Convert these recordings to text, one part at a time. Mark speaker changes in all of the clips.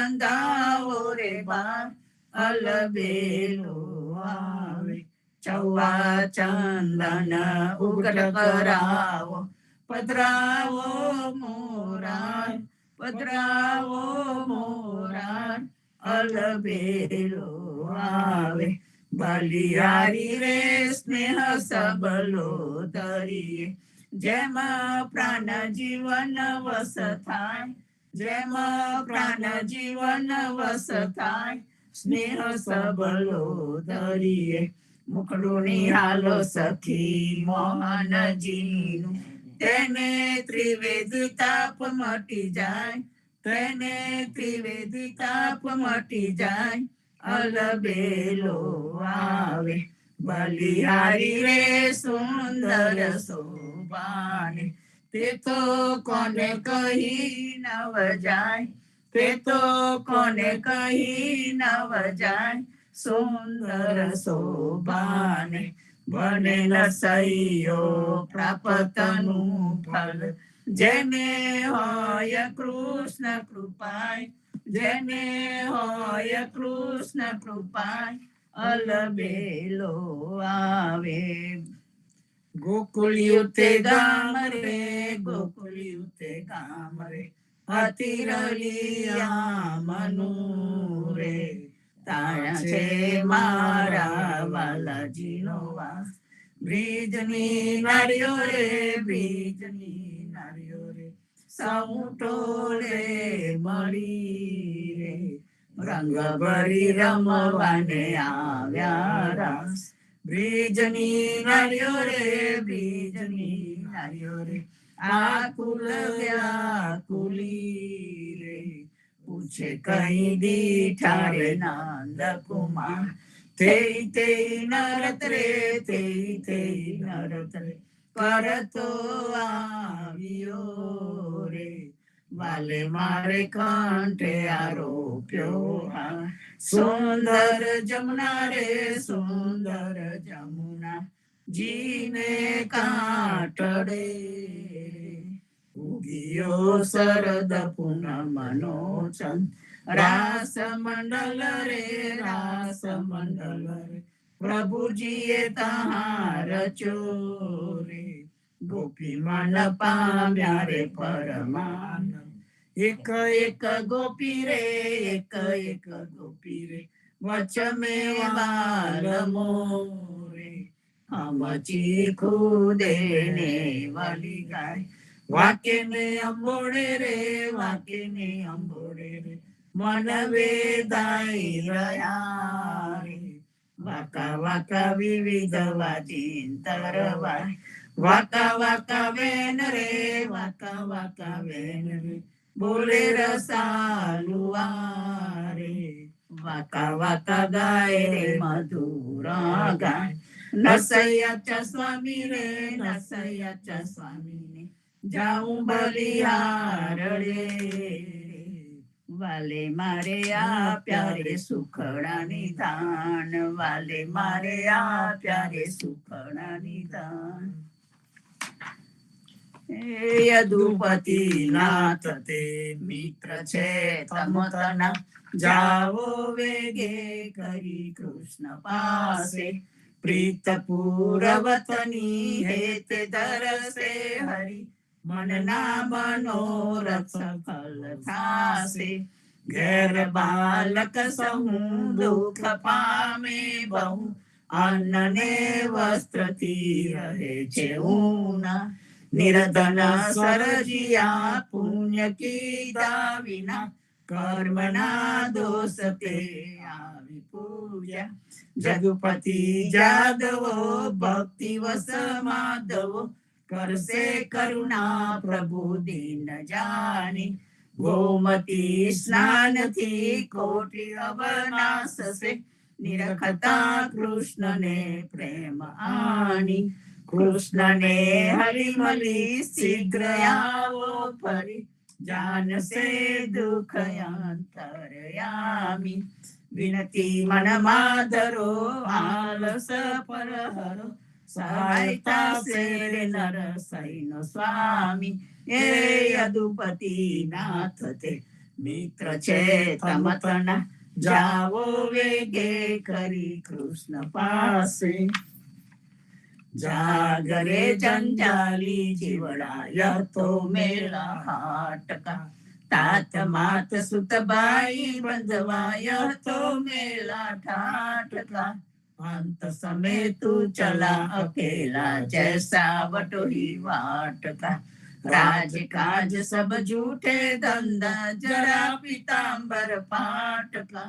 Speaker 1: બંધાવો રે બાર અલબેલો આવે. ચૌવા ચંદન ઉઘડ કરાવો પધરાવો મોરાર પધરાવો મોરાર અલબેલો આવે. બલિહારી રે સ્નેહ સબલો ધરીએ જેમ પ્રાણ જીવન વસ થાય જેમ પ્રાણ જીવન વસ થાય સ્નેહ સબલો ધરીએ. મુખડું નિહાલો સખી મોહનજીનું તેને ત્રિવેદી તાપ મટી જાય તેને ત્રિવેદી તાપ મટી જાય અલબેલો આવે. બલિહારી રે સુંદર શોભાને તે તો કોને કહી નવ જાય તે તો કોને કહી નવ જાય સુંદર શોભાને. બને ન સૈયો પ્રાપ્તનું ફલ જેને હોય કૃષ્ણ કૃપાય જેને હોય કૃષ્ણ કૃપાય અલબેલો આવે. ગોકુળિયુતે ગામ રે ગોકુળિયુતે ગામ રે અતિરલિયા મનુ રે તાયા છે મારા વાલાજીનો વાસ. બ્રિજની નારીઓ રે બ્રિજની નારીઓ રે સૌ ટોળે મળી રે રંગ ભરી રમવાને આવ્યા રાસ. બ્રિજની નારીઓ રે બ્રિજની નારીઓ રે આકુલ વ્યાકુલી રે પૂછે કઈ દીઠા રે નંદ કુમાર. તે તે નરત રે તે તે નરત રે કરતો આવ્યો રે વાલે મારે કંઠે આરોપ્યો હા. સુંદર જમુના રે સુંદર જમુના જીને કાંઠડે ઉગિયો શરદ પૂનમનો ચંદ. રાસ મંડલ રે રાસ મંડલ રે પ્રભુજીએ તહાર ચોરે ગોપી મન પામ્યા રે પરમાનંદ. એક એક ગોપી રે એક એક ગોપી રે વચ મેં વાલ મોરે હમ ચીખુ દેને વાલી ગાય. વાકે ને અંબોડે રે વાકે ને અંબોડે રે મન વેદાઈ રહ્યા રે વાકા વાકા વિવિધ વાચિંતર વાય. વાકા વાકા વેન રે વાકા વાકા વેન રે બોલે રસાલુઆ રે વાકા વાકા ગાય રે મધુર ગાય. નસૈયા સ્વામી રે નસૈયા સ્વામી જાઉં બલિહાર રે વાલે મારે આપ્યા રે સુખડા નિધાન વાલે મારે આપ્યા રે સુખડા નિધાન. યદુપતિ નાથ તે મિત્ર છે તમતના જાવો વેગે કરી કૃષ્ણ પાસે. પ્રીત પૂરવતની હેતે ધરસે હરી મનના મનોરથ સફલ થાશે. ઘેર બાલક સહુ દુઃખ પામે બહુ અન્ન ને વસ્ત્રથી રહે છે ઊના. નિર્ધન સરજિયા પુણ્ય કીધા વિના કર્મના દોષ તે આવી પૂજ્યા. જગપતિ જાદવો ભક્તિ વસ માધવો કરશે કરુણા પ્રભુ દીન જાની. ગોમતી સ્નાનથી કોટી અવનાશશે નિરખતા કૃષ્ણને પ્રેમ આની. કૃષ્ણને હરી મળી શીઘ્ર આવો ફરી જાનશે દુઃખ અંતરયામી. વિનતી મન માધરો આલસ પરહરો સહાયતા સે નર સૈન સ્વામી. એ યદુપતિ નાથ તે મિત્ર છે તમતના જાવો વેગે કરી કૃષ્ણ પાસે જાગરે જંજાલી જીવડાય તો મેળા હાટકા तात मात सुत बाई बंधवाया तो मेला ठाटका अंत समय तू चला अकेला जैसा बटोही वाटका राज काज सब झूठे धंधा जरा पीतांबर पाटका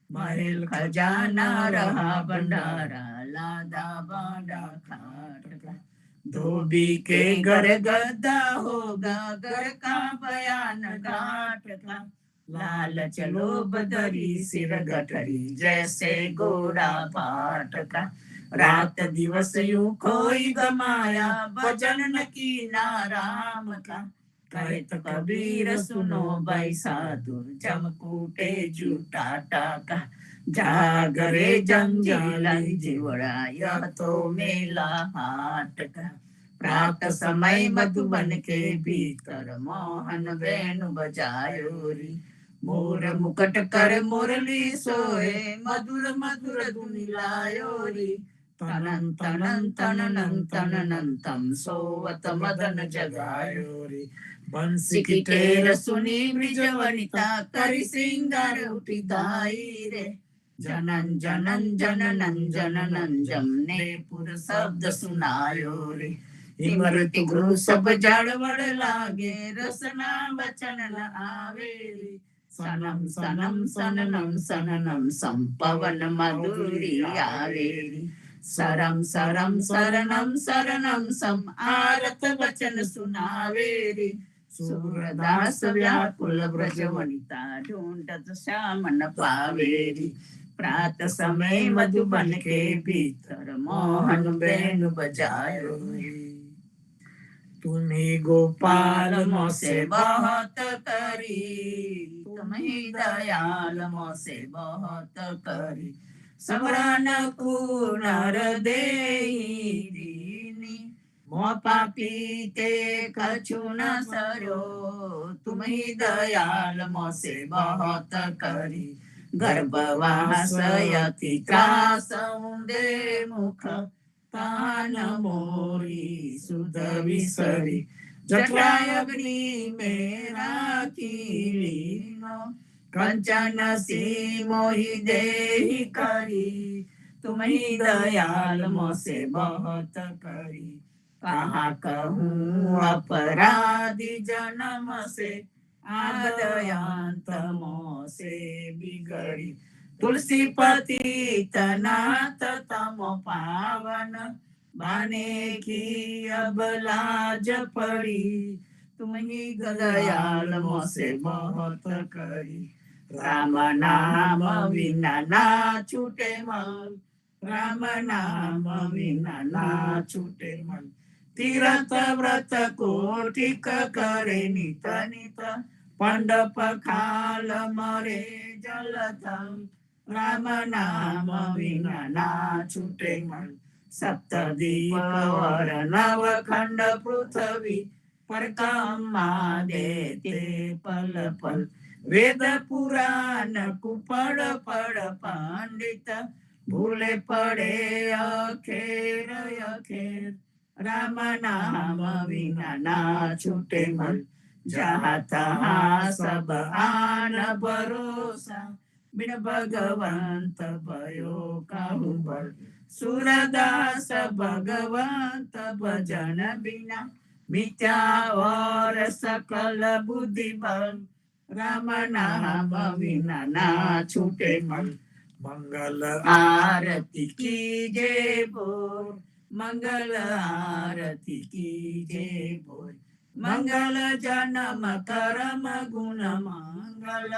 Speaker 1: महल खजाना रहा भंडारा लादा बांडा खाटका धोबी के घर गद्दा होगा घर का बयान डांट का लालच लोभ धरी सिर गठरी जैसे घोड़ा पाट का रात दिवस यूं खोई गमाया भजन न कीना राम का कहत कबीर सुनो भाई साधु जमकूटे जूटा टाका जागरे जंजाली जीवड़ा तो मेला हाट का प्रात समय मधुबन के भीतर मोहन वेणु बजायो री मोर मुकट कर मुरली सोए मधुर मधुर धुन लायो री तनन तनन तननं तननंतम सोवत मदन जगायो री बंसी की टेर सुनी ब्रिज वनिता करी सिंगार उठी दाई रे जनन जनन जननन जननन जमने पुर शब्द सुनायो रे इमरति गुरु सब जड़वड़ लागे रसना वचन न आवे रे सनम सनम सननम सननम संपवन मधुरी आवे रे सरम सरम शरणम शरणम सम आरत वचन सुनावे रे सूरदास व्याकुल ब्रज वनिता ढूंढत श्याम न पावे रे प्रात समय मधुबन के भीतर मोहन वेणु बजायो तुम्ही गोपाल मोसे बहुत करी तुम्ही दयाल मोसे बहुत करी समरण कुनर देनी मो पापी ते कछु न सरो तुम्ही दयाल मोसे बहुत करी गर्भवासयति त्रासौंदे मुख तान मोरी सुध विसरी जटाय अग्नि मेरा कीलीनो कंचन सी मोहि देहि करी तुम्ही दयाल मोसे बहुत करी कहाँ कहूँ अपराधी जन्म से आदयांत मोसे बिगड़ी तुलसी पति तनात तम पावन बाने की अब लाज पड़ी तुम्ही दयाल मोसे बहुत करी राम नाम विना ना छूटे मन राम नाम विना ना छूटे मन तीरथ व्रत कोटिक करे नित नित पंडप खाल मरे जलथल राम नाम विना ना छूटे मन सप्त दीप और नव खंड पृथ्वी पर कामा देते पल पल वेद पुराण कुपड़ पड़ पंडित भूले पड़े अखेर अखेर राम नाम विना ना छूटे मन जहाँ तहाँ सब आन भरोसा बिन भगवंत भयो कहु बल सूरदास भगवंत भजन बिना मिथ्या और सकल बुद्धि बल राम नाम विना ना छूटे मन मंगल आरती की जय बोल मंगल आरती की जय बोल मंगल जन्म कर्म गुण मंगल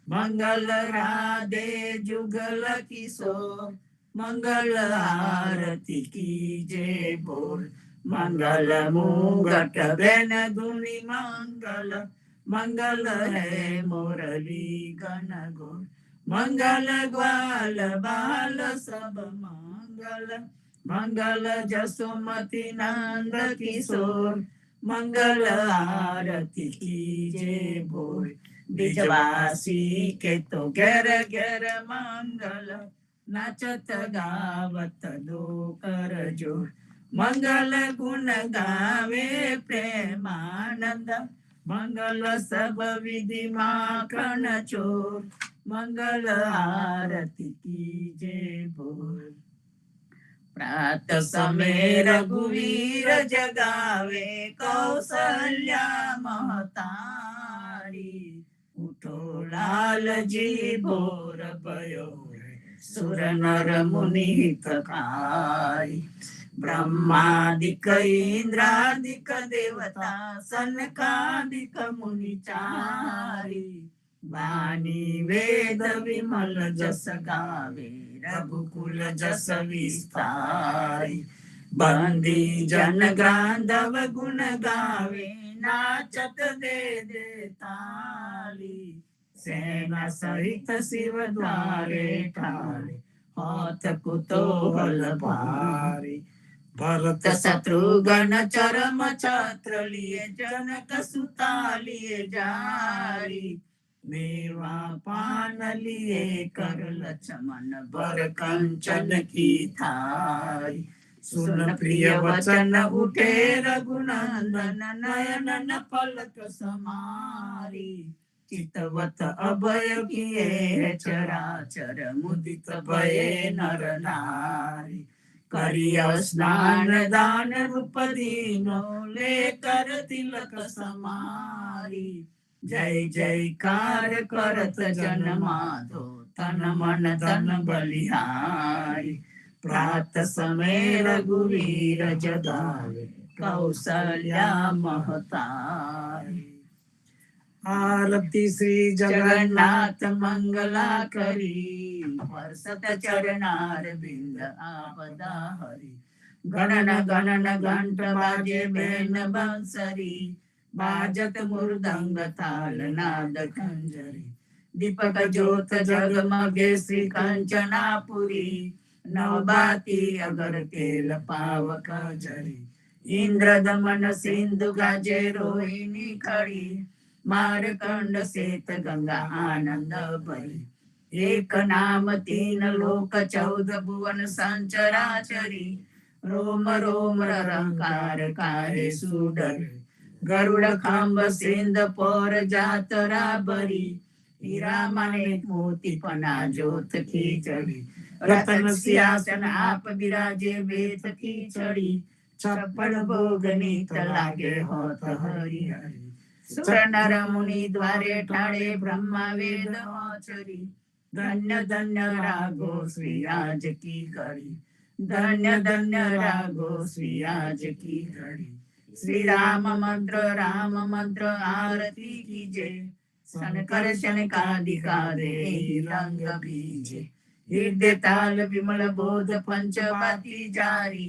Speaker 1: मंगल राधे जुगल किशोर मंगल आरती की जय बोल मंगल मुंगट बेन धुनि मंगल मंगल है मुरली गण गोल मंगल ग्वाल बाल सब मंगल मंगल जसोमती नंद किशोर मंगल आरती की जय बोल બ્રિજવાસી કે તો ઘેર ઘેર મંગલ નાચત ગાવત દો કરજો મંગલ ગુણ ગાવે પ્રેમાનંદ મંગલ સબ વિધિ માખણ ચોર મંગલ આરતી કીજે બોલ પ્રાત સમે રઘુવીર જગાવે કૌશલ્યા મહતારી ઉઠો લાલજી ભોર ભયો સુર નર મુનિ હિતકારી બ્રહ્માદિક ઇન્દ્રાદિક દેવતા સનકાદિક મુનિ ચારી વાણી વેદ વિમલ જસ ગાવે રઘુકુલ જસ વિસ્તારી બંદી જન ગાંધવ ગુણ ગાવે નાચત દે દે તાલી સેના સહિત શિવ દ્વારે ઠારે હોત કુતૂહલ ભારી ભરત શત્રુઘ્ન ચરમ છત્ર લીએ જનક સુતા લીએ જારી मेवा पान लिए कर लक्ष्मण भर कंचन की थाई सुन प्रिय वचन उठे रघुनंदन नयन न पलक समारी चितवत अभय किए चराचर मुदित भये नर नारी करिय स्नान दान रूप दीनो लेकर तिलक समारी जय जयकार करत जन माधो तन मन धन बलिहारी प्रात समय रघुवीर जगावे कौशल्या महतारी आरती श्री जगन्नाथ मंगला करी वर्षत चरणार बिंद आपदा हरि गणन गणन घंट बाजे बेन बंसरी बाजत मृदंग ताल नाद खंजरी दीपक ज्योत जगमगे श्री कंचनापुरी नवबाती अगर केल पावक जरी इंद्र दमन सिंधु गाजे रोहिणी खड़ी मारकंड सेत गंगा आनंद भरी एक नाम तीन लोक 14 भुवन संचराचरी रोम रोम रंकार कारे सुडर गरुड़ खांब सिंध पर जातरा भरी हीरा माणिक मोती पना जोत की चढ़ी रतन सिंहासन आप विराजे वेत की चढ़ी 56 भोग नीत लागे होत हरि हरि सुर नर मुनि द्वारे ठाड़े ब्रह्मा वेद आचरी धन्य धन्य रागो श्री आज की घड़ी धन्य धन्य रागो श्री आज की घड़ी श्री राम मंत्र आरती कीजे शनकर शनकादिका दे रंग बीजे हृदय ताल विमल बोध पंचवाती जारी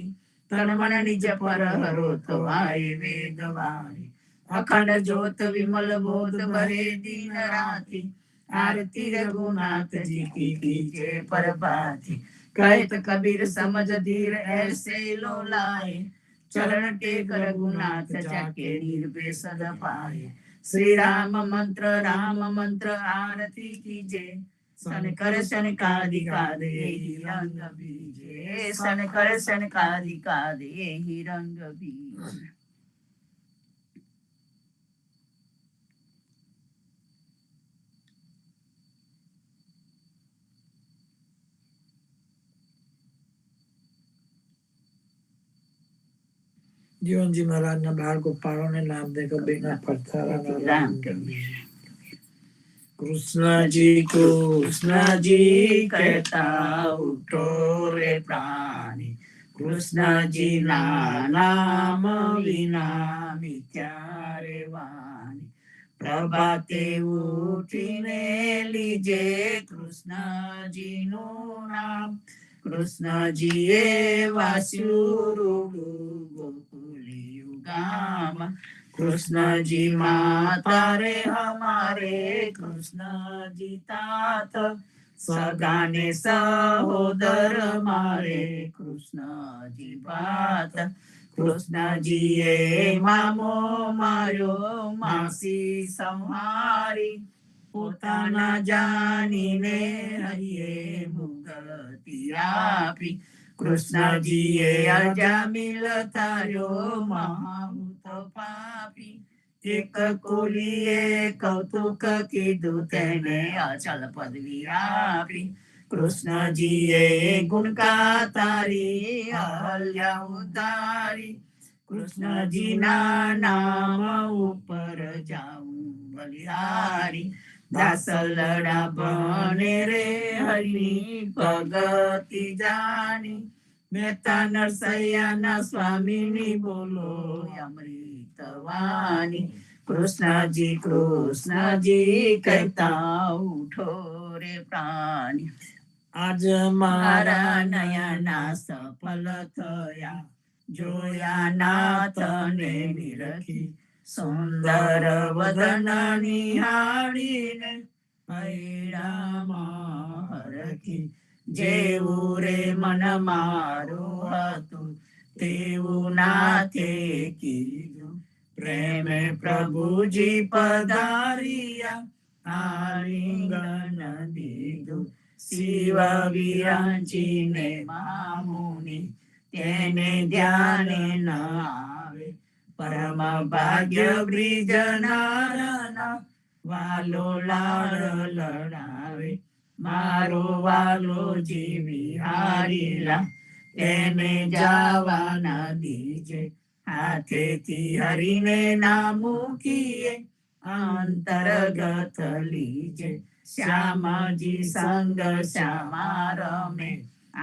Speaker 1: तन मन निज पर हरो तो आए वेद वारी अखंड ज्योत विमल बोध भरे दीन राती आरती रघुनाथ जी की कीजे परबाती कहत कबीर समझ धीर ऐसे लो लाए चरण टेक रघुनाथ जाके निर्भय सद पाए श्री राम मंत्र आरती कीजे शनकर शनकादिका दे रंग बीजे शनकर शनकादिका दे रंग बीजे
Speaker 2: जीवन जी महाराज ना बाल गोपालों ने नाम देकर बेना पत्थर कृष्ण जी
Speaker 1: कहता उठो रे प्राणी कृष्ण जी नाम विना मिथ्या रे वाणी प्रभाते उठीने लीजे कृष्ण जी नु नाम कृष्ण जी वास्यु गाम कृष्ण जी माता रे हमारे कृष्ण जी तात सगाने सहोदर मारे कृष्ण जी बात कृष्ण जी मामो मारो मासी संहारी પોતાના જાનીને હરિએ મુક્તિ આપી. કૃષ્ણજીએ અજામિલ તાર્યો મહાભૂત પાપી. એક કોલીએ કૌતુક કીધું તેને અચલ પદવી આપી. કૃષ્ણજીએ ગુણકા તારી અહલ્યા ઉતારી. કૃષ્ણજીના નામ ઉપર જાઉં બલિહારી. દાસ લડા બને રે હરિની ભગતિ જાની. મહેતા નરસૈયાના સ્વામીની બોલો અમૃત વાણી. કૃષ્ણજી કહેતા ઉઠો રે પ્રાણી.
Speaker 2: આજ
Speaker 1: મારા નયના સફલ થયા જોયા નાથને નિરખી. સુંદર વદન નિહાળીને હૈરામાં હરખી. જેવું રે મન મારું હતું તેવું નાથે કીધું. પ્રેમે પ્રભુજી પધાર્યા આલિંગન દીધું. શિવ વિરાંચીને મામુનિ તેને ધ્યાને ન આવે. પરમ ભાગ્ય બ્રિજ નારના વાલો લાડ લડાવે. મારો વાલો જીવી હારીલા તેને જાવા ન દીજે. હાથેથી હરીને ના મૂકીએ અંતર્ગત લીજે. શ્યામજી સંગ શ્યામા રમે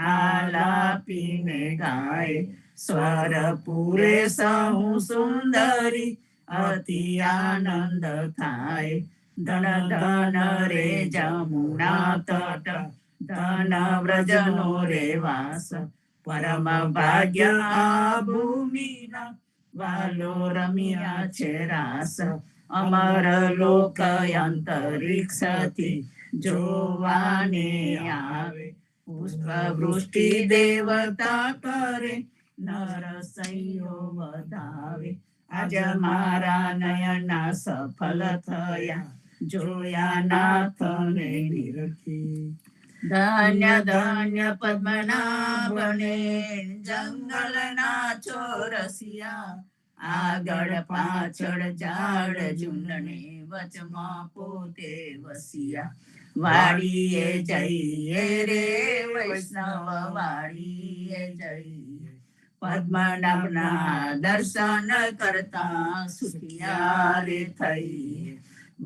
Speaker 1: આલાપીને ગાય. સ્વર પૂરે સહુ સુંદરી અતિ આનંદ થાય. ધન ધન રે જમુના તટ ધન વ્રજનો રે વાસ. પરમ ભાગ્ય આ ભૂમિના વાલો રમ્યા છે રાસ. અમર લોક અંતરિક્ષથી જોવાને આવે. પુષ્પ વૃષ્ટિ દેવતા કરે નરસૈયો વધાવે. આજ મારા નયના સફલ થયા જોયા નાથને નિરખી. ધન્ય ધન્ય પદ્મનાભને જંગલના ચોરસિયા. આગળ પાછળ ઝાડ ઝુંડને વચમાં પોતે વસિયા. વાડીએ જઈએ રે વૈષ્ણવ વાડીએ જઈએ. પદ્મનાભના દર્શન કરતા સુખિયા રે થઈએ.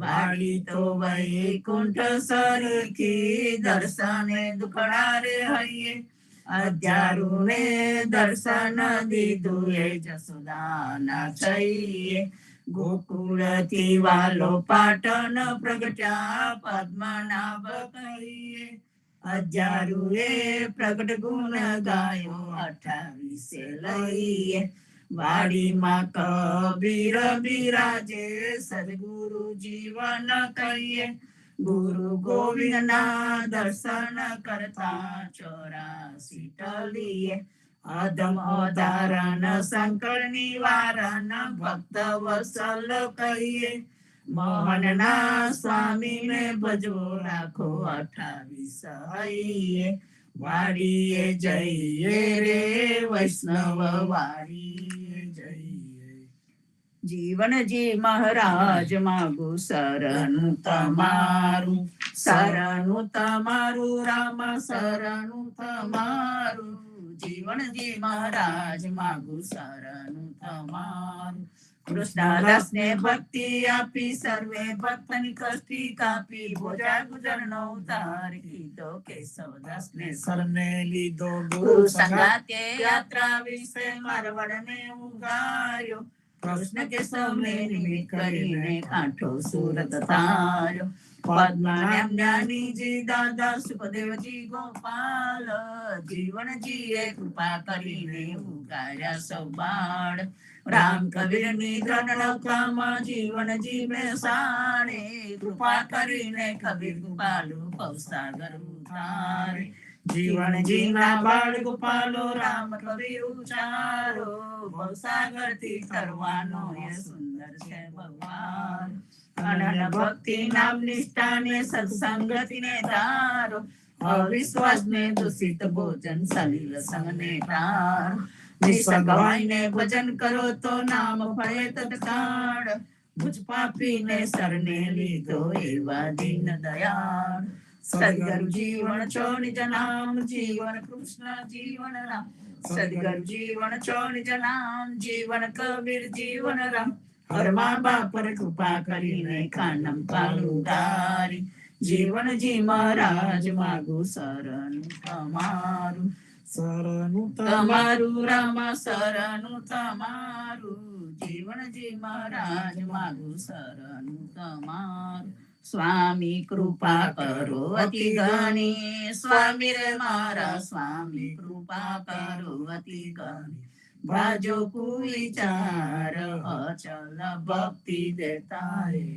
Speaker 1: વાડી તો વૈકુંઠ સરખી દર્શને દુખડા રે હૈયે. અધ્યારુને દર્શન દીધું એ જસોદાના છઈએ. ગોકુળથી વાલો પાટણ પ્રગટ્યા પદ્મનાભ કહીએ. અધ્યારુએ પ્રગટ ગુણ ગાયો 28 લઈએ. વાડીમાં કબીર બિરાજે સદગુરુ જીવન કહીએ. ગુરુ ગોવિંદના દર્શન કરતા 84 ટલીએ. અધમ અધારણ શંકર નિવારણ ભક્ત વત્સલ કહીએ. મોહનના સ્વામીને ભજવો રાખો 28 હૈયે. વાડીએ જઈએ રે વૈષ્ણવ વાડીએ જઈએ. જીવનજી મહારાજ માગુ શરણું તમારું. શરણું તમારું રામ શરણું તમારું. જીવનજી મહારાજ માગુ શરણું તમારું. કૃષ્ણદાસને ભક્તિ આપી સર્વે ભક્તની કષ્ટી કાપી. ભોજા ગુજરનો ઉદ્ધાર કીધો કેશવદાસને
Speaker 2: સરને લીધો
Speaker 1: ગુરુ સંગાતે યાત્રા વિશે મારવડને ઉગાર્યો. કૃષ્ણ કેશવને નિમિત્ત કરીને કાંઠો સુરત તાર્યો. પદ્મનાભ જ્ઞાનીજી દાદા સુખદેવજી ગોપાલ. જીવનજીએ કૃપા કરીને ઉગાર્યા સૌ બાળ. રામ કબીર ની દ્રઢ નૌકામાં જીવનજી બેસાડે. કૃપા કરીને કબીર કૃપાલુ ભવસાગર ઉતારે. જીવન જીના બાળ ગોપાલો રામ કબીર ઉચારો, ભવસાગર થી તરવાનો એ સુંદર છે ભગવાન. અનન્ય ભક્તિ નામ નિષ્ઠાને સત્સંગતિને તારો, અવિશ્વાસને દૂષિત ભોજન સલીલ સંગને તારો. નિસંગવાઈને ભજન કરો તો નામ ફળે તત્કાળ, મુજ પાપીને શરણે લીધો એવા દીન દયાળ. સદગુરુ જીવન છો નિજ નામ, જીવન કૃષ્ણ જીવન રામ. સદગુરુ જીવન છો નિજ નામ, જીવન કબીર જીવન રામ. હર મા બાપ પર કૃપા કરીને કાનમ કાળું તારી, જીવનજી મહારાજ માગું શરણ તમારું.
Speaker 2: શરણું
Speaker 1: તમારું રામા શરણું તમારું, જીવનજી મહારાજ માગું શરણું તમારું. સ્વામી કૃપા કરો અતિ ઘણી, સ્વામી રે મારા સ્વામી કૃપા કરો અતિ ઘણી. ભાજો કુવિચાર અચલ ભક્તિ દેતા રે,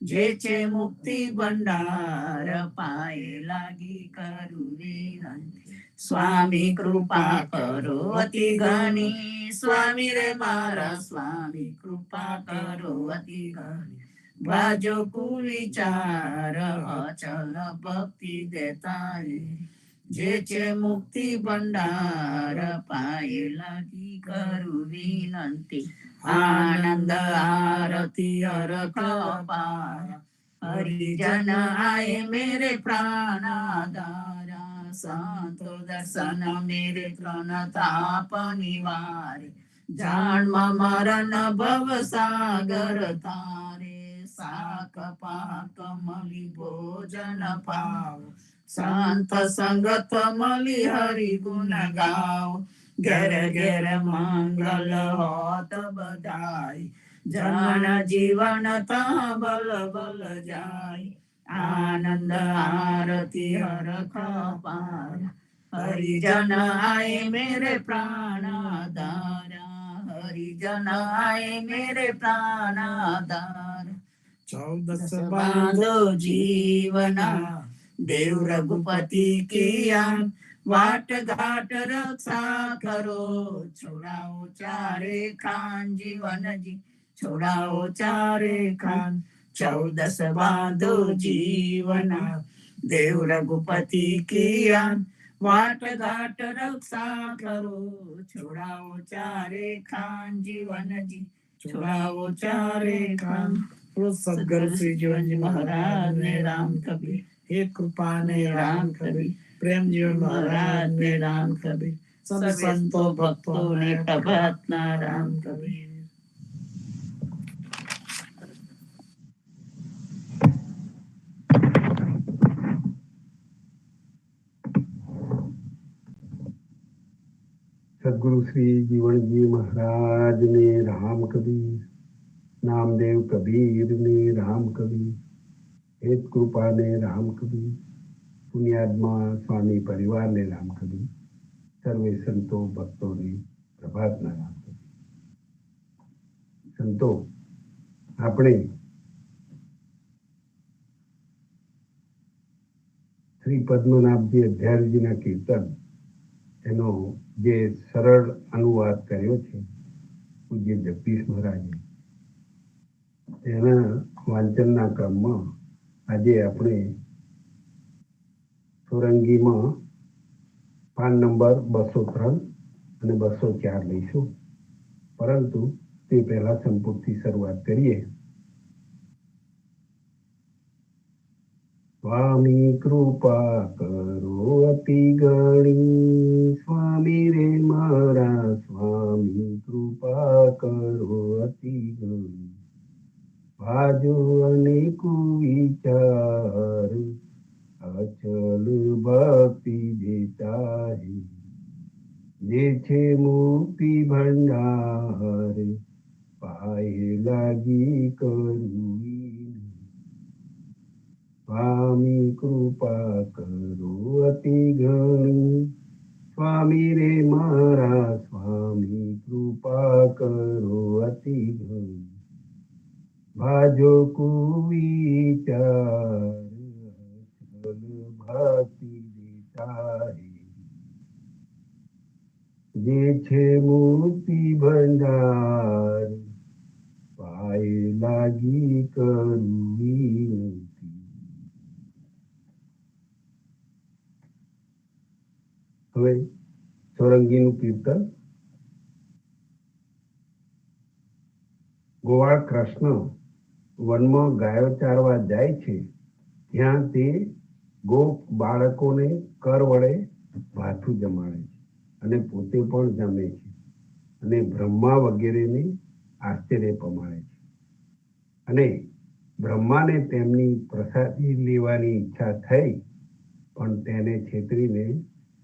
Speaker 1: જે છે મુક્તિ ભંડાર પાયે લાગી કરું વિનંતી. સ્વામી કૃપા કરો અતિ ઘણી, સ્વામી રે મારા સ્વામી કૃપા કરો અતિ ઘણી. ભાજો કુવિચાર અચલ ભક્તિ દેતા રે, જે છે મુક્તિ ભંડાર પાયે લાગી કરું વિનંતી. આનંદ આરતી હરખ અપાર, હરિજન આય મેરે પ્રાણ આધારા. સંતો દર્શન મેરે ત્રણ તાપ નિવારે, જાણમાં મરણ ભવ સાગર તારે. શાક પાક મળી ભોજન પાવ, સંત સંગત મળી હરિ ગુણ ગાવ. ઘેર ઘેર મંગલ હોત બધાય, જન જીવન તા બલ બલ જાય. આનંદ આરતી હરખ અપાર, હરિજન આય મેરે પ્રાણ આધારા. હરિજન આય મેરે પ્રાણ આધારા.
Speaker 2: 14
Speaker 1: બાંધો જીવના દેવ રઘુપતિ કિયા, વાટ ઘાટ રક્ષા કરો. છોડાઓ ચારે ખાન જીવનજી, છોડાઓ ચારે ખાન. 14 બાંધો જીવના દેવ રઘુપતિ કિયા, વાટ ઘાટ રક્ષા કરો. છોડાઓ ચારે ખાન જીવનજી, છોડાઓ ચારે ખાન.
Speaker 2: સદગુરુ શ્રી જીવનજી મહારાજ ને રામ કબીર, હે કૃપા ને રામ કબીર, પ્રેમ જીવન મહારાજ ને રામ કબીર, સર્વ સંતો ભક્તો ને પ્રભાતના રામ કબીર.
Speaker 3: સદગુરુ શ્રી જીવનજી મહારાજ ને રામ કબીર, નામદેવ કબીર ને રામ કબીર, હેત કૃપા ને રામ કબીર, પુણ્યાત્મા સ્વામી પરિવાર ને રામ કબીર, સર્વે સંતો ભક્તો ને પ્રભાતના રામ કબીર. સંતો, આપણે શ્રી પદ્મનાભજી અધ્યાયજીના કીર્તન એનો જે સરળ અનુવાદ કર્યો છે પૂજ્ય જગદીશ મહારાજે, એના વાંચનના ક્રમમાં આજે આપણે સોરંગીમાં પાન નંબર 203 અને 204 લઈશું. પરંતુ તે પહેલા સંપૂર્ણથી શરૂઆત કરીએ. સ્વામી કૃપા કરો અતિ ઘણી, સ્વામી રે મારા સ્વામી કૃપા કરો અતિ ઘણી. ભાજો અનેક વિચાર અચલ ભક્તિ દેતા હે, જે છે મુક્તિ ભંડાર પાયે લાગી કરવી. સ્વામી કૃપા કરો અતિ ઘણી, સ્વામી રે મારા સ્વામી કૃપા કરો અતિ ઘણી. ભાજો કુવિચાર અચલ ભક્તિ દેતા હે, જે છે મૂર્તિ ભંડાર, પાયે લાગી કરું વિનંતી. હવે સોરંગીનું કીર્તન. ગોવાળ કૃષ્ણ વનમાં ગાયો ચારવા જાય છે. ત્યાં તે ગોપ બાળકોને કર વડે ભાથું જમાડે છે અને પોતે પણ જમે છે અને બ્રહ્મા વગેરેને આશ્ચર્ય પમાડે છે. અને બ્રહ્માને તેમની પ્રસાદી લેવાની ઈચ્છા થઈ, પણ તેને છેતરીને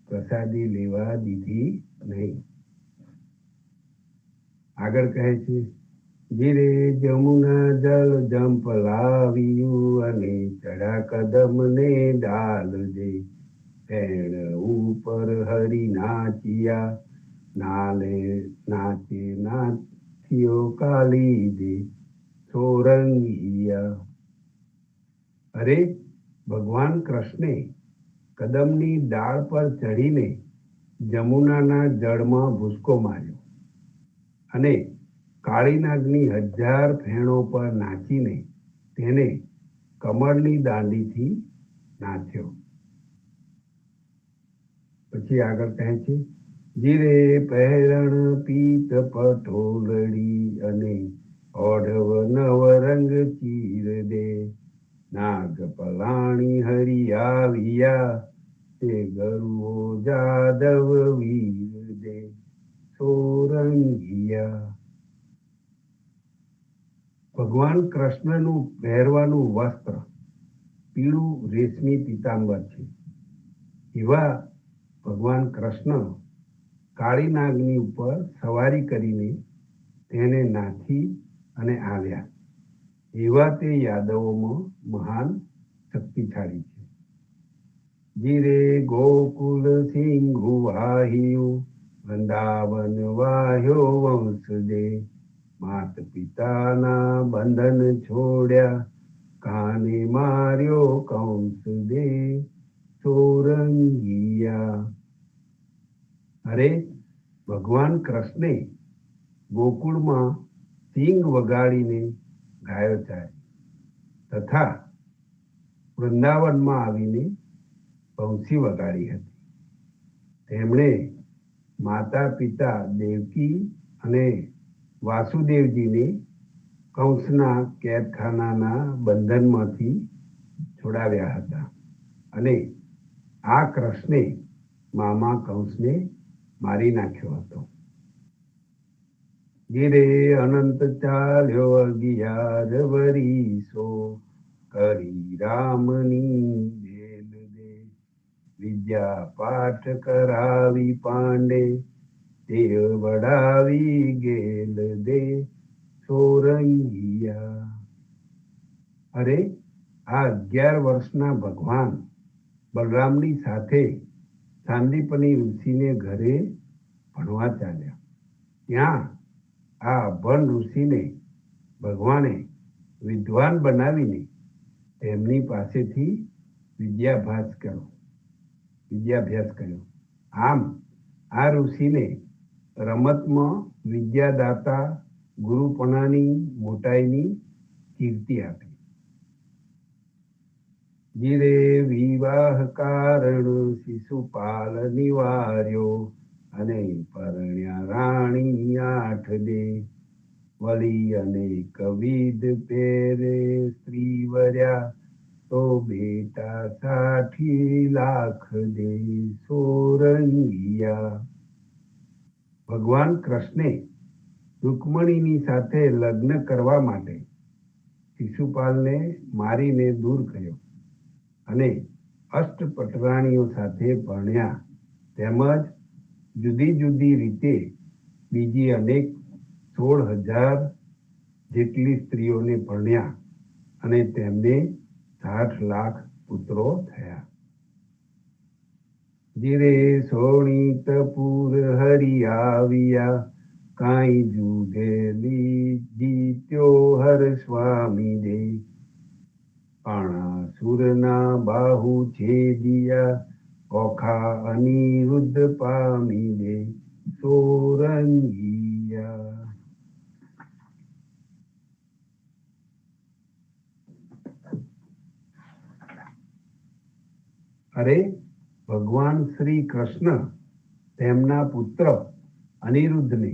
Speaker 3: પ્રસાદી લેવા દીધી નહીં. આગળ કહે છે, ધીરે જમુના જલ જંપ લાવ્યું અને ચડા કદમ ને ડાલ દે. ફેણ ઉપર હરી નાચિયા, નાલે નાચે નાથિયો કાલી દે સોરંગિયા. અરે ભગવાન કૃષ્ણે કદમની ડાળ પર ચડીને જમુનાના જળમાં ભૂસકો માર્યો અને કાળી નાગની 1000 ફેણો પર નાચીને તેને કમળની દાંડીથી નાથ્યો. પછી આગળ કહે છે, જીરે પહેરણ પીત પટોલડી અને ઓઢવ નવ રંગ ચીર દે. નાગ પલાણી હરી આવ્યા, તે ગરુઓ જાદવ વીર દે સોરંગિયા. ભગવાન કૃષ્ણનું પહેરવાનું વસ્ત્ર પીળું રેશમી પીતાંબર છે. એવા ભગવાન કૃષ્ણ કાળી નાગની ઉપર સવારી કરીને તેને નાથી અને આવ્યા. એવા તે યાદવોમાં મહાન શક્તિશાળી છે. જીરે ગોકુલ સિંહુ વાહ્યું, વૃંદાવન વાહ્યો વંશ દે. માત પિતાના બંધન છોડ્યા, કાને માર્યો કંસ દે સોરંગિયા. અરે ભગવાન કૃષ્ણે ગોકુળમાં સિંગ વગાડીને ગાયો ચારી તથા વૃંદાવનમાં આવીને બંસી વગાડી હતી. તેમણે માતા પિતા દેવકી અને વાસુદેવજીને કંસના કેદખાનાના બંધનમાંથી છોડાવ્યા હતા અને આ કૃષ્ણે મામા કંસને મારી નાખ્યો હતો. ગીરે અનંત ચાલ્યો 11 વરીસો, કરી રામની બેલ દે. વિદ્યા પાઠ કરાવી પાંડે, તે વડાવી ગેલ દે સોરંગિયા. અરે આ 11 વર્ષના ભગવાન બલરામની સાથે સાંદીપની ઋષિને ઘરે ભણવા ચાલ્યા. ત્યાં આ અભણ ઋષિને ભગવાને વિદ્વાન બનાવીને તેમની પાસેથી વિદ્યાભ્યાસ કર્યો. આમ આ ઋષિને રમતમાં વિદ્યાદાતા ગુરુપણાની મોટાઈની કીર્તિ આપી. જીરે વિવાહ કારણ શિશુપાલ નિવાર્યો, અને પરણ્યા રાણી 8 દે. વળી અનેક વિધ પેરે સ્ત્રી વર્યા, તો બેટા 60 લાખ દે સોરંગિયા. ભગવાન કૃષ્ણે રૂકમણીની સાથે લગ્ન કરવા માટે શિશુપાલને મારીને દૂર કર્યો અને અષ્ટપટરાણીઓ સાથે ભણ્યા. તેમજ જુદી જુદી રીતે બીજી અનેક 16,000 જેટલી સ્ત્રીઓને ભણ્યા અને તેમને 60 લાખ પુત્રો થયા. જીરે શોણિતપુર હરી આવ્યા, કાંઈ જુધેલી જીત્યો હર સ્વામી દે. પાણાસુરના બાહુ છેદિયા, ઓખા અનિરુદ્ધ પામી દે સોરંગિયા. અરે ભગવાન શ્રી કૃષ્ણ તેમના પુત્ર અનિરુદ્ધને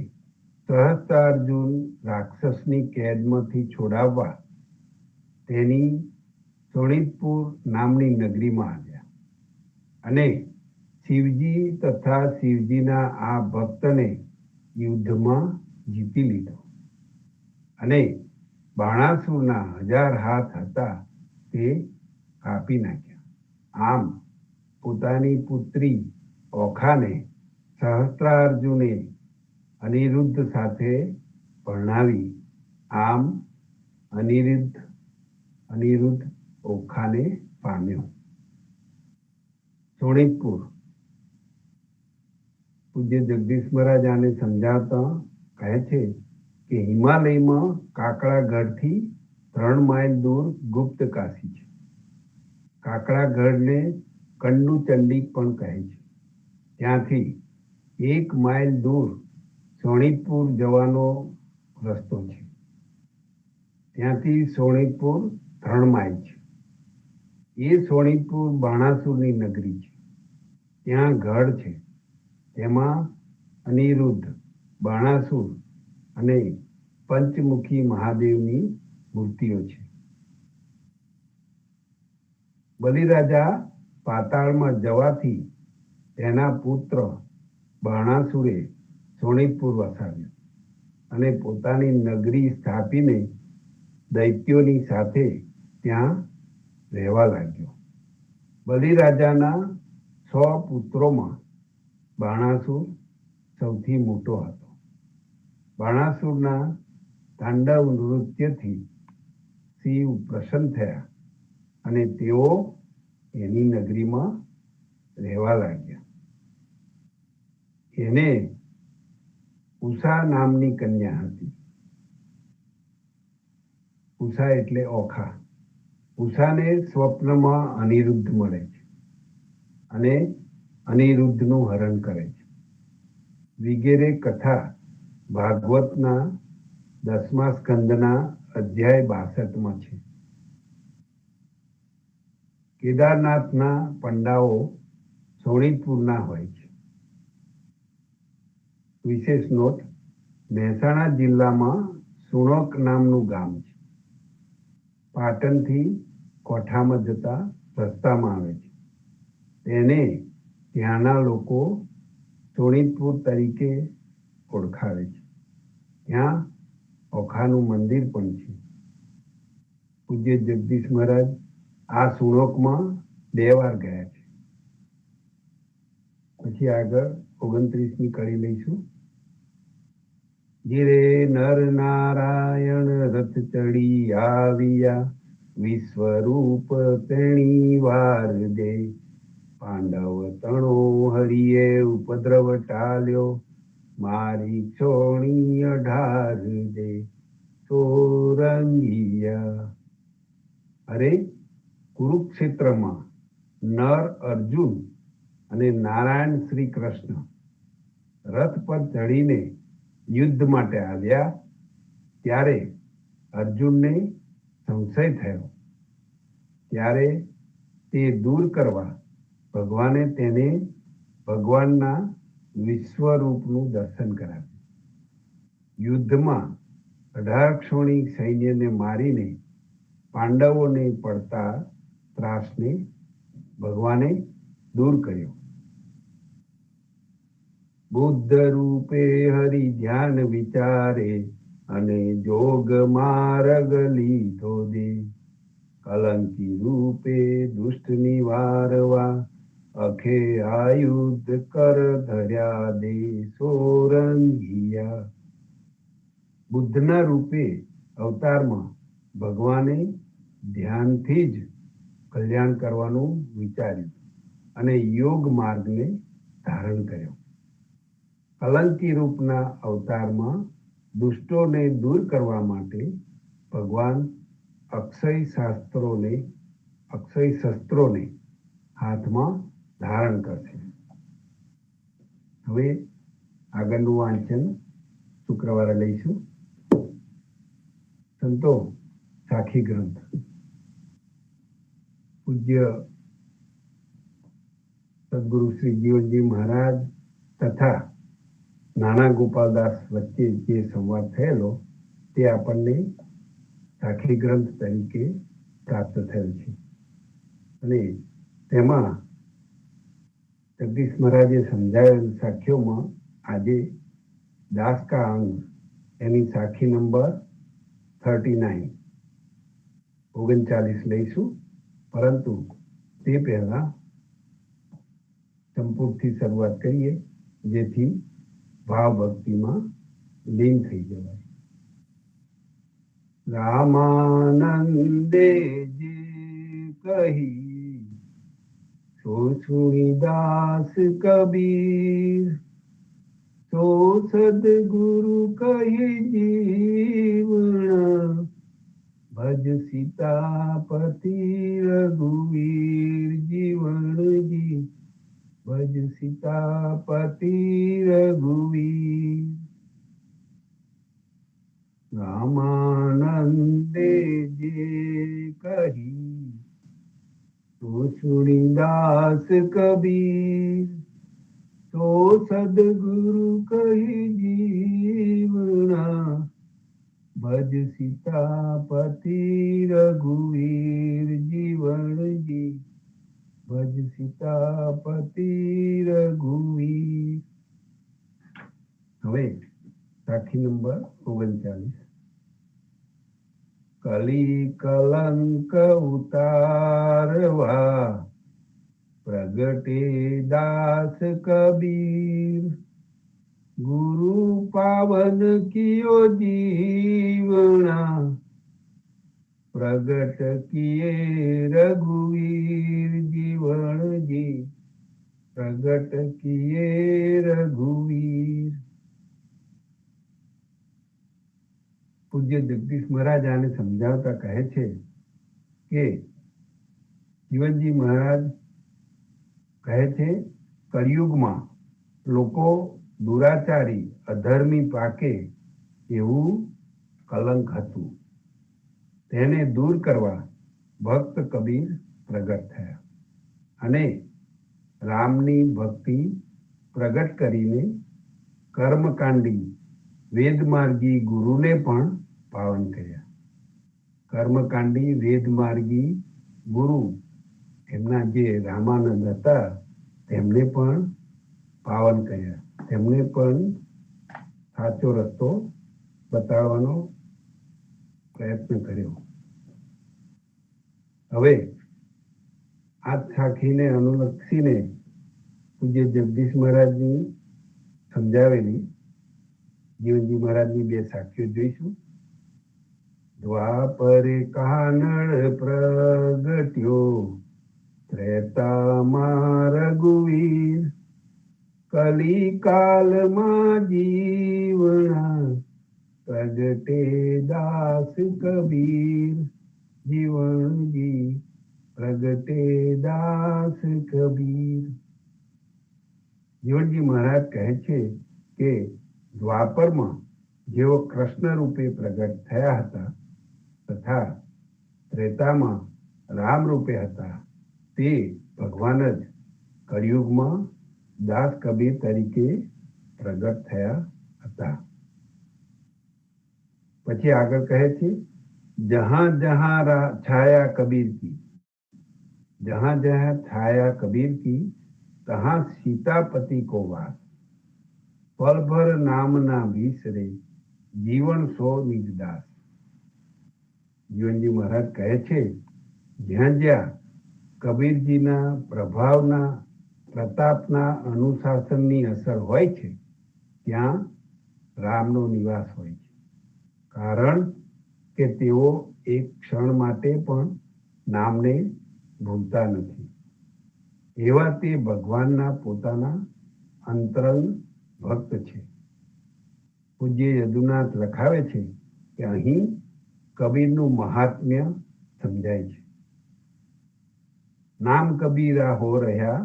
Speaker 3: સહસ્ત્રાર્જુન રાક્ષસની કેદમાંથી છોડાવવા તેની શોણિતપુર નામની નગરીમાં આવ્યા અને શિવજી તથા શિવજીના આ ભક્તને યુદ્ધમાં જીતી લીધો અને બાણાસુરના 1000 હાથ હતા તે કાપી નાખ્યા. આમ પોતાની પુત્રી ઓખાને સહસ્ત્રાર્જુને અનિરુદ્ધ સાથે પરણાવી. આમ અનિરુદ્ધ ઓખાને પામ્યો. શોણિતપુર. પૂજ્ય જગદીશ મહારાજ આને સમજાવતા કહે છે કે હિમાલયમાં કાકડાગઢથી 3 માઇલ દૂર ગુપ્ત કાશી છે. કાકડાગઢને કંડુચંડી પણ કહે છે. ત્યાંથી 1 માઇલ દૂર શોણિતપુર જવાનો રસ્તો છે. ત્યાંથી શોણિતપુર 3 માઇલ છે. એ શોણિતપુર બાણાસુરની નગરી છે. ત્યાં ગઢ છે. તેમાં અનિરુદ્ધ, બાણાસુર અને પંચમુખી મહાદેવની મૂર્તિઓ છે. બલિરાજા પાતાળમાં જવાથી તેના પુત્ર બાણાસુરે શોણિતપુર વસાવ્યું અને પોતાની નગરી સ્થાપીને દૈત્યોની સાથે ત્યાં રહેવા લાગ્યો. બલિરાજાના 100 પુત્રોમાં બાણાસુર સૌથી મોટો હતો. બાણાસુરના તાંડવ નૃત્યથી શિવ પ્રસન્ન થયા અને તેઓ એની નગરીમાં રહેવા લાગ્યા. એને ઉષા નામની કન્યા હતી. ઉષા એટલે ઓખા. ઉષાને સ્વપ્નમાં અનિરુદ્ધ મળે છે અને અનિરુદ્ધનું હરણ કરે છે વગેરે કથા ભાગવતના 10મા સ્કંદના અધ્યાય 62માં છે. કેદારનાથના પંડાઓ શોણિતપુરના હોય છે. વિશેષ નોટ: મહેસાણા જિલ્લામાં સુણોક નામનું ગામ છે. પાટણથી કોઠામાં જતા રસ્તામાં આવે છે. તેને ત્યાંના લોકો શોણિતપુર તરીકે ઓળખાવે છે. ત્યાં ઓખાનું મંદિર પણ છે. પૂજ્ય જગદીશ મહારાજ આ સુણોકમાં 2 વાર ગયા છે. પછી આગળ 29મી કડી લઈશું. ધીરે નર નારાયણ રથ ચડી આવ્યા, વિશ્વરૂપ તેણી વાર દે. પાંડવ તણો હરિએ ઉપદ્રવ ટાલ્યો, મારી છોણી 18 દે. સોરંગિયા. અરે કુરુક્ષેત્રમાં નર અર્જુન અને નારાયણ શ્રી કૃષ્ણ રથ પર ચડીને યુદ્ધ માટે આવ્યા ત્યારે અર્જુનને સંશય થયો. ત્યારે તે દૂર કરવા ભગવાને તેને ભગવાનના વિશ્વરૂપનું દર્શન કરાવ્યું. યુદ્ધમાં 18 ક્ષોણિક સૈન્યને મારીને પાંડવોને પડતા ત્રાસને ભગવાને દૂર કર્યો. બુદ્ધ રૂપે હરિ ધ્યાન વિચારે, અને જોગ માર્ગ લીધો દે. કલંકી રૂપે દુષ્ટ નિવારવા, અખે આયુધ કર ધર્યા દે. સોરંગિયા. બુદ્ધના રૂપે અવતારમાં ભગવાને ધ્યાનથી જ કલ્યાણ કરવાનું વિચાર્યું અને યોગ માર્ગને ધારણ કર્યો. કલંકી રૂપના અવતારમાં દુષ્ટોને દૂર કરવા માટે ભગવાન અક્ષય શસ્ત્રોને હાથમાં ધારણ કરશે. હવે આગળનું વાંચન શુક્રવારે લઈશું. સંતો સાખી ગ્રંથ. પૂજ્ય સદગુરુ શ્રી જીવનજી મહારાજ તથા નાના ગોપાલદાસ વચ્ચે જે સંવાદ થયેલો તે આપણને સાખી ગ્રંથ તરીકે પ્રાપ્ત થયેલ છે. અને તેમાં જગદીશ મહારાજે સમજાવેલ સાખીઓમાં આજે દાસ કા અંગ એની સાખી નંબર 39 લઈશું. પરંતુ તે પહેલા સંપૂર્ણથી શરૂઆત કરીએ, જેથી ભાવ ભક્તિમાં લીન થઈ જવાય. રામાનંદે જે કહી સો સુનિદાસ કબીર, સો સદગુરુ કહી જીવન, ભજ સીતાપતિ રઘુવીર. જીવનજી ભજ સીતાપતિ રઘુવીર. રામાનંદે જે કહી તો સુનિદાસ કબીર, તો સદગુરુ કહી જીવના, ભજ સીતાપતિ રઘુવીર. જીવનજી ભજ સીતાપતિ રઘુવીર. હવે સાખી નંબર 39. કલી કલંક ઉતારવા પ્રગટે દાસ કબીર, ગુરુ પાવન કિયો જીવના, પ્રગટ કિયે રઘુવીર. જીવનજી પ્રગટ કિયે રઘુવીર. પૂજ્ય જગદીશ મહારાજ આને સમજાવતા કહે છે કે જીવનજી મહારાજ કહે છે, કળિયુગમાં લોકો દુરાચારી અધર્મી પાકે એવું કલંક હતું. તેને દૂર કરવા ભક્ત કબીર પ્રગટ થયા અને રામની ભક્તિ પ્રગટ કરીને કર્મકાંડી વેદમાર્ગી ગુરુને પણ પાવન કર્યા. કર્મકાંડી વેદમાર્ગી ગુરુ એમના જે રામાનંદ હતા તેમને પણ પાવન કર્યા. તેમને પણ સાચો રસ્તો બતાવવાનો પ્રયત્ન કર્યો. હવે આ સાખીને અનુલક્ષીને પૂજ્ય જગદીશ મહારાજની સમજાવેલી જીવનજી મહારાજની 2 સાખીઓ જોઈશું. દ્વાપરે કાનળ પ્રગટ્યો, ત્રેતામાં રઘુવીર, કલી કાલમાં જીવના, પ્રગટે દાસ કબીર. જીવનજી પ્રગટે દાસ કબીર. જીવનજી મહારાજ કહે છે કે દ્વાપરમાં જેઓ કૃષ્ણ રૂપે પ્રગટ થયા હતા તથા ત્રેતામાં રામ રૂપે હતા, તે ભગવાન જ કળિયુગમાં દાસ કબીર તરીકે પ્રગટ થયા હતા. પછી આગળ કહે છે, જહાં જહાં છાયા કબીર કી, જહાં જહાં છાયા કબીર કી, તહાં સીતાપતિ કો વાસ, પલ ભર નામ ના વિસરે, જીવન સો નિજદાસ. જીવનજી મહારાજ કહે છે, જ્યાં જ્યાં કબીરજીના પ્રભાવના પ્રતાપના અનુશાસનની અસર હોય છે ત્યાં રામનો નિવાસ હોય છે. કારણ કે તેઓ એક ક્ષણ માટે પણ નામને ભૂલતા નથી. એવા તે ભગવાનના પોતાના અંતરંગ ભક્ત છે. પૂજ્ય યદુનાથ લખાવે છે કે અહીં કબીરનું મહાત્મ્ય સમજાય છે. નામ કબીરા હો રહ્યા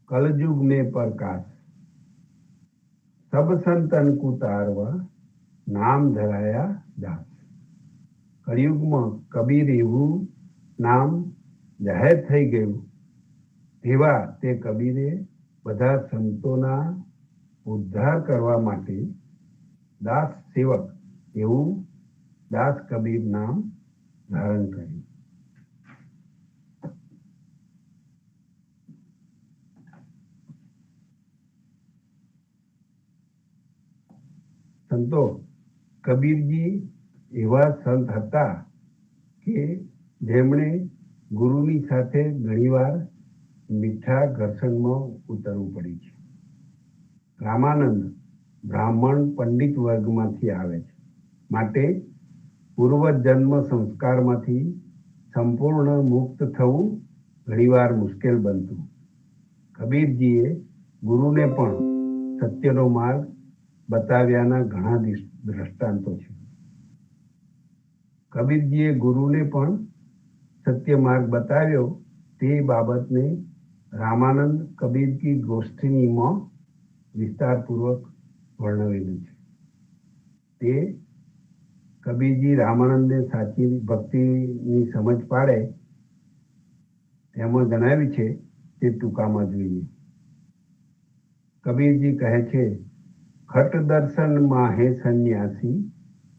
Speaker 3: કલયુગ में प्रकाश, સબ સંતન કુતારવા નામ ધરાયા દાસ. કળિયુગમાં કબીર એવું નામ જાહેર થઈ ગયું. એવા તે કબીરે બધા સંતોના ઉદ્ધાર કરવા માટે દાસ સેવક એવું દાસ કબીર નામ ધારણ કર્યું. સંતો, કબીરજી એવા સંત હતા કે જેમણે ગુરુની સાથે ઘણીવાર મીઠા ઘર્ષણમાં ઉતરવું પડ્યું છે. રામાનંદ બ્રાહ્મણ પંડિત વર્ગમાંથી આવે છે, માટે પૂર્વજન્મ સંસ્કારમાંથી સંપૂર્ણ મુક્ત થવું ઘણીવાર મુશ્કેલ બનતું. કબીરજીએ ગુરુને પણ સત્યનો માર્ગ બતાવ્યાના ઘણા દ્રષ્ટાંતો છે. કબીરજીએ ગુરુને પણ સત્ય માર્ગ બતાવ્યો તે બાબતને રામાનંદ કબીર કી ગોષ્ઠીનીમાં વિસ્તારપૂર્વક વર્ણવેલું છે. તે કબીરજી રામાનંદને સાચી ભક્તિની સમજ પાડે તેમાં જણાવ્યું છે તે ટૂંકામાં જોઈએ. કબીરજી કહે છે, ખટ દર્શન માહે સન્યાસી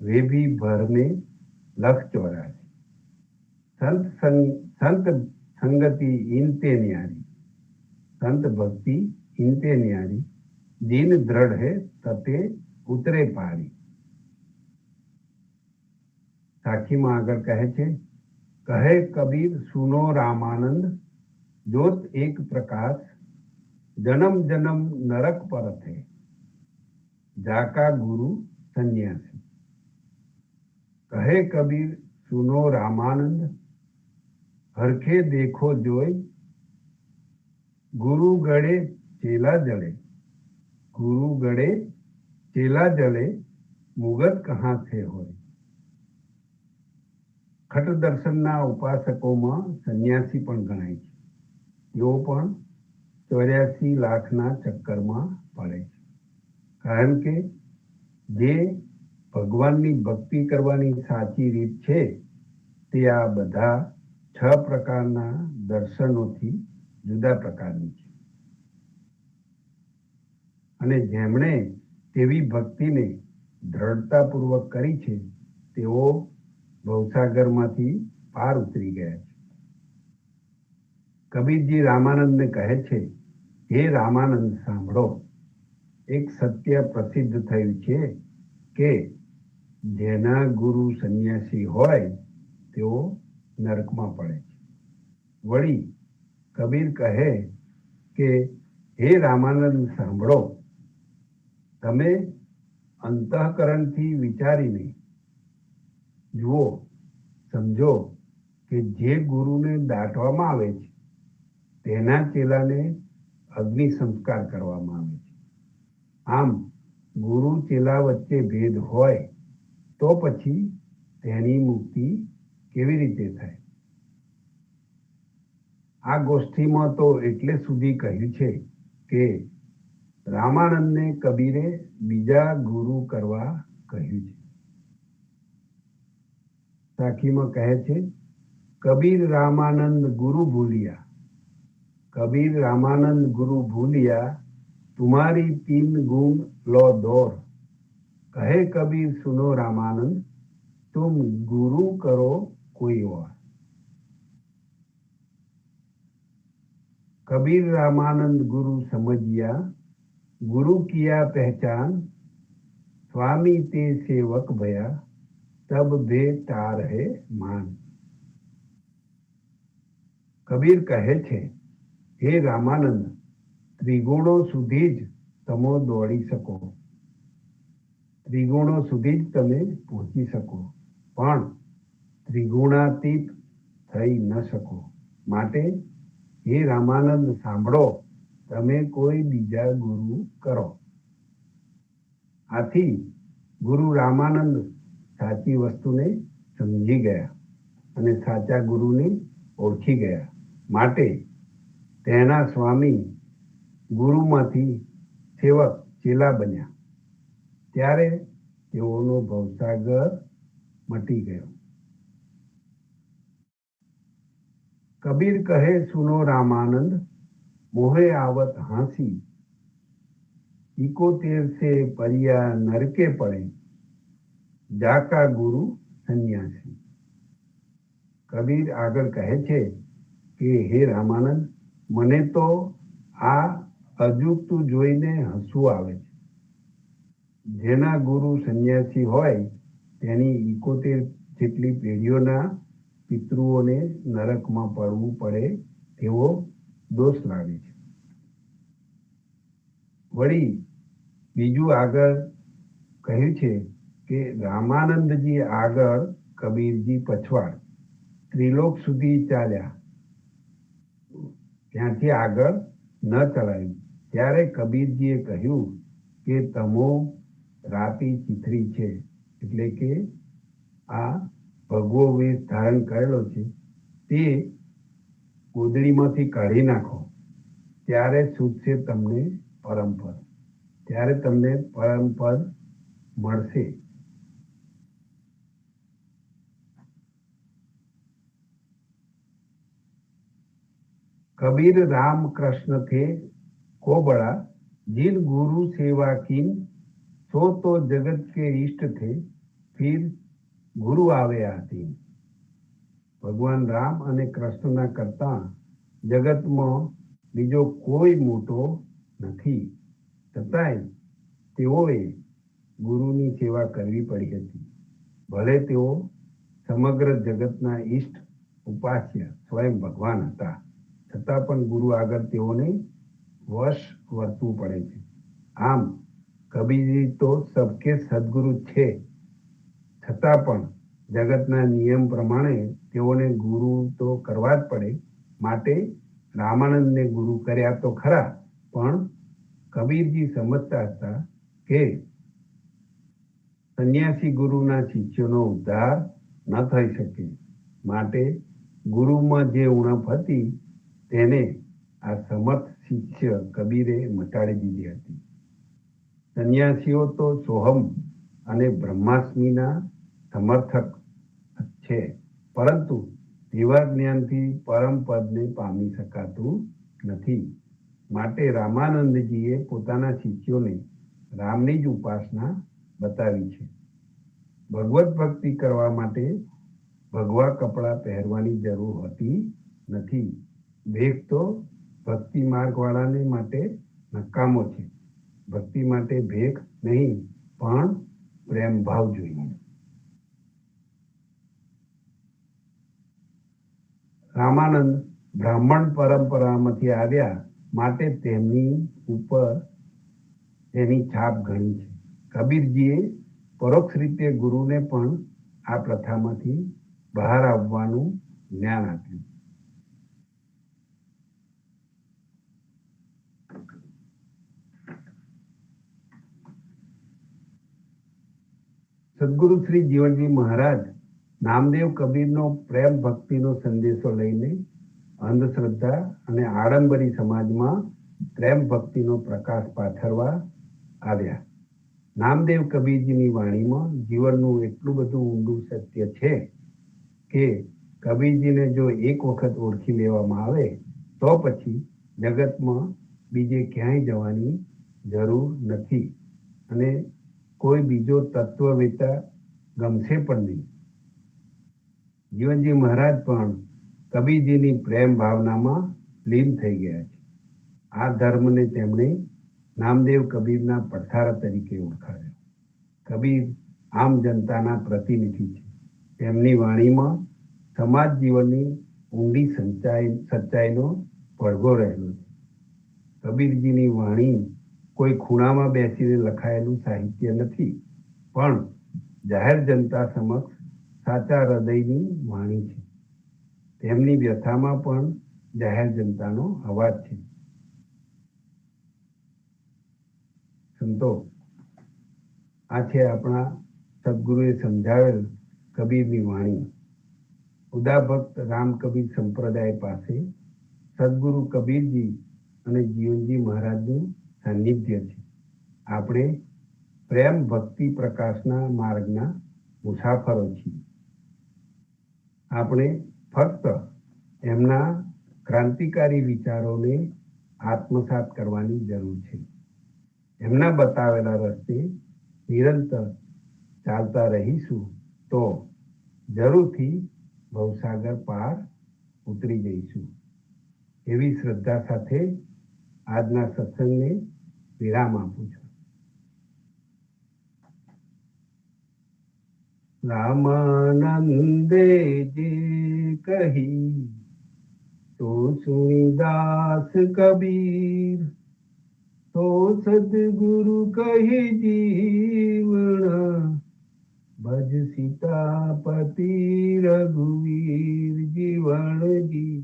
Speaker 3: વે ભી ભરને લખ 84. સંત સંગતિ ઇનતે ન્યારી, સંત ભક્તિ ઇનતે ન્યારી, દીન દ્રઢ હે તતે ઉતરે પારી. સાખીમાં આગળ કહે છે, કહે કબીર સુનો રામાનંદ, જોત એક પ્રકાશ, જન્મ જન્મ નરક પરત હે, જાકા ગુરુ સન્યાસી. કહે કબીર સુનો રામાનંદ, હરખે દેખો જોઈ, ગુરુ ગળે ચેલા જળે, ગુરુ ગળે ચેલા જળે, મુગત કહા थे હોય. ખટ દર્શનના ઉપાસકોમાં સંન્યાસી પણ ગણાય છે. તેઓ પણ 84 લાખના ચક્કરમાં પડે છે. કારણ કે જે ભગવાનની ભક્તિ કરવાની સાચી રીત છે તે આ બધા 6 પ્રકારના દર્શનોથી જુદા પ્રકારની છે. અને જેમણે તેવી ભક્તિને દ્રઢતાપૂર્વક કરી છે તેઓ ભવસાગરમાંથી પાર ઉતરી ગયા છે. કબીરજી રામાનંદને કહે છે, હે રામાનંદ સાંભળો, એક સત્ય પ્રસિદ્ધ થયું છે કે જેના ગુરુ સંન્યાસી હોય તેઓ નરકમાં પડે છે. વળી કબીર કહે કે હે રામાનંદ સાંભળો, તમે અંતઃકરણથી વિચારીને જુઓ, સમજો કે જે ગુરુને દાટવામાં આવે છે તેના ચેલાને અગ્નિ સંસ્કાર કરવામાં આવે છે. આમ ગુરુ ચેલા વચ્ચે ભેદ હોય તો પછી તેની મુક્તિ કેવી રીતે થાય? આ ગોષ્ઠીમાં તો એટલે સુધી કહ્યું છે કે રામાનંદને કબીરે બીજા ગુરુ કરવા કહ્યું છે. સાખીમાં કહે છે, કબીર રામાનંદ ગુરુ ભૂલિયા, કબીર રામાનંદ ગુરુ ભૂલિયા, तुम्हारी 3 गुण लो दौर. कहे कबीर सुनो रामानंद, तुम गुरु करो कोई और. कबीर रामानंद गुरु समझिया, गुरु किया पहचान, स्वामी ते सेवक भया, तब भे तार है मान. કબીર કહે છે, હે રામાનંદ, ત્રિગુણો સુધી જ તમે દોડી શકો, ત્રિગુણો સુધી જ તમે પહોંચી શકો, પણ ત્રિગુણાતીત થઈ ન શકો. માટે હે રામાનંદ સાંભળો, તમે કોઈ બીજા ગુરુ કરો. આથી ગુરુ રામાનંદ સાચી વસ્તુને સમજી ગયા અને સાચા ગુરુને ઓળખી ગયા. માટે તેના સ્વામી ગુરુમાંથી સેવક ચેલા બન્યા. ત્યારે તેઓનો ભવસાગર મટી ગયો. કબીર કહે સુનો રામાનંદ, મોહે આવત હાંસી, 71 से परिया नरके पड़े, जाका गुरु સન્યાસી. કબીર આગળ કહે છે કે હે રામાનંદ, મને તો આ અજુગતું જોઈને હસવું આવે છે. જેના ગુરુ સન્યાસી હોય તેની 71 જેટલી પેઢીઓના પિતૃઓને નરકમાં પડવું પડે તેવો દોષ લાગે છે. વળી બીજું આગળ કહ્યું છે કે રામાનંદજી આગળ, કબીરજી પછવાડ, ત્રિલોક સુધી ચાલ્યા, ત્યાંથી આગળ ન ચલાવ્યું. ત્યારે કબીરજીએ કહ્યું કે તમો રાતી ચીથરી છે, એટલે કે આ ભગવો વેશ ધારણ કરેલો છે તે ગોદડીમાંથી કાઢી નાખો, ત્યારે છૂટશે તમને પરમપદ, ત્યારે તમને પરમપદ મળશે. कबीर राम कृष्ण थे को बड़ा, जिन गुरु सेवा कीन, सो तो जगत के इष्ट थे, फिर गुरु आवे आती. ભગવાન રામ અને કૃષ્ણના કરતા જગતમાં બીજો કોઈ મોટો નથી, છતાંય તેઓએ ગુરુની સેવા કરવી પડી હતી. ભલે તેઓ સમગ્ર જગતના ઈષ્ટ ઉપાસ્ય સ્વયં ભગવાન હતા, છતાં પણ ગુરુ આગળ તેઓને વશ વર્તવું પડે છે. આમ કબીરજી તો સબકે સદગુરુ છે, છતાં પણ જગતના નિયમ પ્રમાણે તેઓને ગુરુ તો કરવા જ પડે. માટે રામાનંદને ગુરુ કર્યા તો ખરા, પણ કબીરજી સમજતા હતા કે સંન્યાસી ગુરુના શિષ્યોનો ઉદ્ધાર ન થઈ શકે. માટે ગુરુમાં જે ઉણપ હતી તેને આ સમર્થ શિષ્ય કબીરે મટાડી દીધી હતી. સંન્યાસીઓ તો સોહમ અને બ્રહ્માસ્મિના સમર્થક છે, પરંતુ તેવા જ્ઞાનથી પરમ પદને પામી શકાતું નથી. માટે રામાનંદજીએ પોતાના શિષ્યોને રામની જ ઉપાસના બતાવી છે. ભગવત ભક્તિ કરવા માટે ભગવા કપડાં પહેરવાની જરૂર હોતી નથી. ભેખ તો ભક્તિ માર્ગવાળાને માટે નકામો છે. ભક્તિ માટે ભેખ નહીં, પણ પ્રેમ ભાવ જોઈએ. રામાનંદ બ્રાહ્મણ પરંપરામાંથી આવ્યા, માટે તેમની ઉપર તેની છાપ ઘણી છે. કબીરજીએ પરોક્ષ રીતે ગુરુને પણ આ પ્રથામાંથી બહાર આવવાનું જ્ઞાન આપ્યું. સદગુરુ શ્રી જીવનજી મહારાજ નામદેવ કબીરનો પ્રેમ ભક્તિનો સંદેશો લઈને અંધશ્રદ્ધા અને આડંબરી સમાજમાં પ્રેમ ભક્તિનો પ્રકાશ પાથરવા આવ્યા. નામદેવ કબીરજીની વાણીમાં જીવનનું એટલું બધું ઊંડું સત્ય છે કે કબીરજીને જો એક વખત ઓળખી લેવામાં આવે તો પછી જગતમાં બીજે ક્યાંય જવાની જરૂર નથી અને કોઈ બીજો તત્વવેતા ગમશે પણ નહીં. જીવનજી મહારાજ પણ કબીરજીની પ્રેમ ભાવનામાં લીન થઈ ગયા છે. આ ધર્મને તેમણે નામદેવ કબીરના પડસારા તરીકે ઓળખાવ્યો. કબીર આમ જનતાના પ્રતિનિધિ છે. તેમની વાણીમાં સમાજ જીવનની ઊંડી સચ્ચાઈનો પડઘો રહેલો છે. કબીરજીની વાણી કોઈ ખૂણામાં બેસીને લખાયેલું સાહિત્ય નથી, પણ જાહેર જનતા સમક્ષ સાચા હૃદયની વાણી છે. તેમની વ્યથામાં પણ જાહેર જનતાનો અવાજ છે. સંતો, આ છે આપણા સદગુરુએ સમજાવેલ કબીરની વાણી. ઉદાભક્ત રામ કબીર સંપ્રદાય પાસે સદગુરુ કબીરજી અને જીવનજી મહારાજનું સાનિધ્ય છે. આપણે પ્રેમ ભક્તિ પ્રકાશના માર્ગના મુસાફરો છીએ. આપણે ફક્ત એમના ક્રાંતિકારી વિચારોને આત્મસાત કરવાની જરૂર છે. એમના બતાવેલા રસ્તે નિરંતર ચાલતા રહીશું તો જરૂરથી ભવસાગર પાર ઉતરી જઈશું. એવી શ્રદ્ધા સાથે આજના સત્સંગને વિરામ આપું છું. રામાનંદે જે કહી તો સુનિદાસ કબીર, તો સદગુરુ કહી જીવણ, ભજ સીતાપતિ રઘુવીર. જીવણજી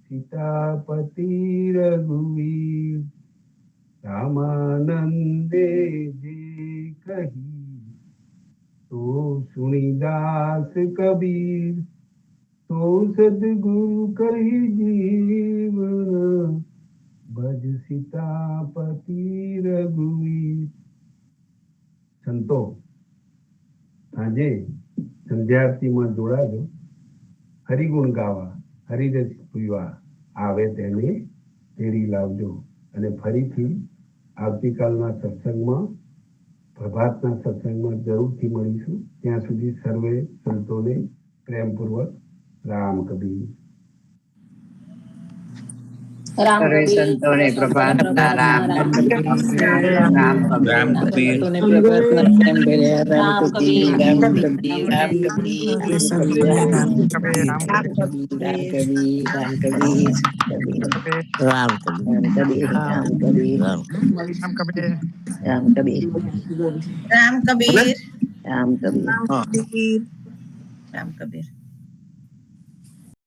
Speaker 3: સીતાપતિ રઘુવીર. રામાનંદે જે કહી તો સુનિદાસ કબીર, તો સદગુરુ કહી જીવન, ભજ સીતાપતિ રઘુવીર. સંતો સાંજે સંધ્યાઆરતીમાં જોડાજો. હરિગુણ ગાવા, હરિરસ પીવા આવે તેને તેડી લાવજો. અને ફરીથી આવતીકાલના સત્સંગમાં, પ્રભાતના સત્સંગમાં જરૂરથી મળીશું. ત્યાં સુધી સર્વે સંતોને પ્રેમપૂર્વક રામ કબીર.
Speaker 1: સર્વે સંતોને પ્રભાતના રામ રામ કબીર.
Speaker 4: રામ કબીર.
Speaker 1: રામ કબીર.
Speaker 4: રામ કબીર. રામ કબીર. રામ કબીર. રામ કબીર.